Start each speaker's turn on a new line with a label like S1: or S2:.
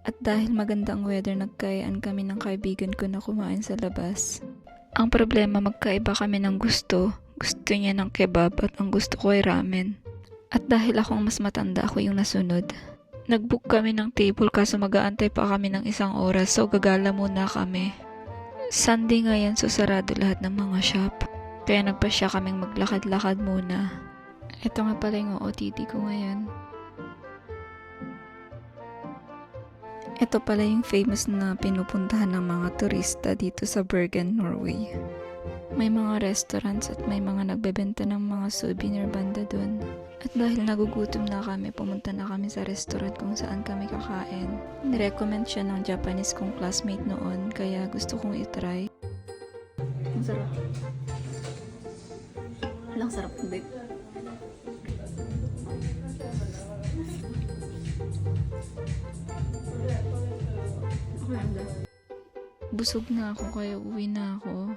S1: At dahil magandang weather, nagkayaan kami ng kaibigan ko na kumain sa labas. Ang problema, magkaiba kami ng gusto. Gusto niya ng kebab at ang gusto ko ay ramen. At dahil akong mas matanda, ako yung nasunod. Nag-book kami ng table kaso mag-aantay pa kami ng 1 oras, so gagala muna kami. Sunday ngayon, so sarado lahat ng mga shop. Kaya nagpasya kaming maglakad-lakad muna. Ito nga pala yung OOTD ko ngayon. Ito pala yung famous na pinupuntahan ng mga turista dito sa Bergen, Norway. May mga restaurants at may mga nagbebenta ng mga souvenir banda dun. At dahil nagugutom na kami, pumunta na kami sa restaurant kung saan kami kakain. Nirecommend siya ng Japanese kong classmate noon, kaya gusto kong itry. Ang sarap. Walang sarap ng bake. Busog na ako kaya uwi na ako.